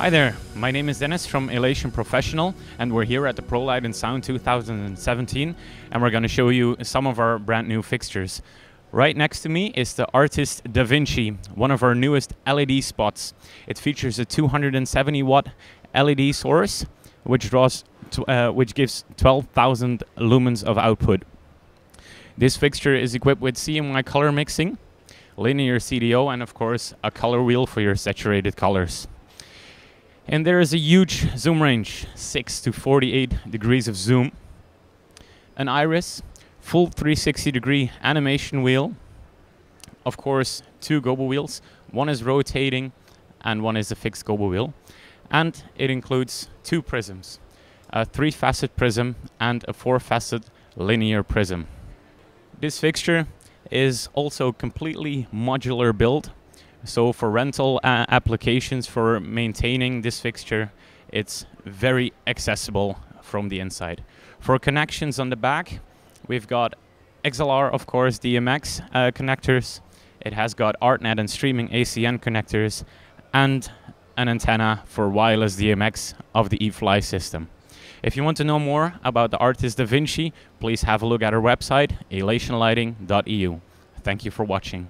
Hi there, my name is Dennis from Elation Professional, and we're here at the Prolight in Sound 2017, and we're going to show you some of our brand new fixtures. Right next to me is the Artiste DaVinci, one of our newest LED spots. It features a 270 watt LED source, which gives 12,000 lumens of output. This fixture is equipped with CMY color mixing, linear CDO, and of course a color wheel for your saturated colors. And there is a huge zoom range, 6 to 48 degrees of zoom, an iris, full 360 degree animation wheel, of course 2 gobo wheels, one is rotating and one is a fixed gobo wheel, and it includes 2 prisms, a 3-facet prism and a 4-facet linear prism. This fixture is also completely modular build. So for rental applications, for maintaining this fixture, it's very accessible from the inside. For connections on the back, we've got XLR, of course, DMX connectors. It has got ArtNet and streaming ACN connectors, and an antenna for wireless DMX of the eFly system. If you want to know more about the Artiste DaVinci, please have a look at our website, elationlighting.eu. Thank you for watching.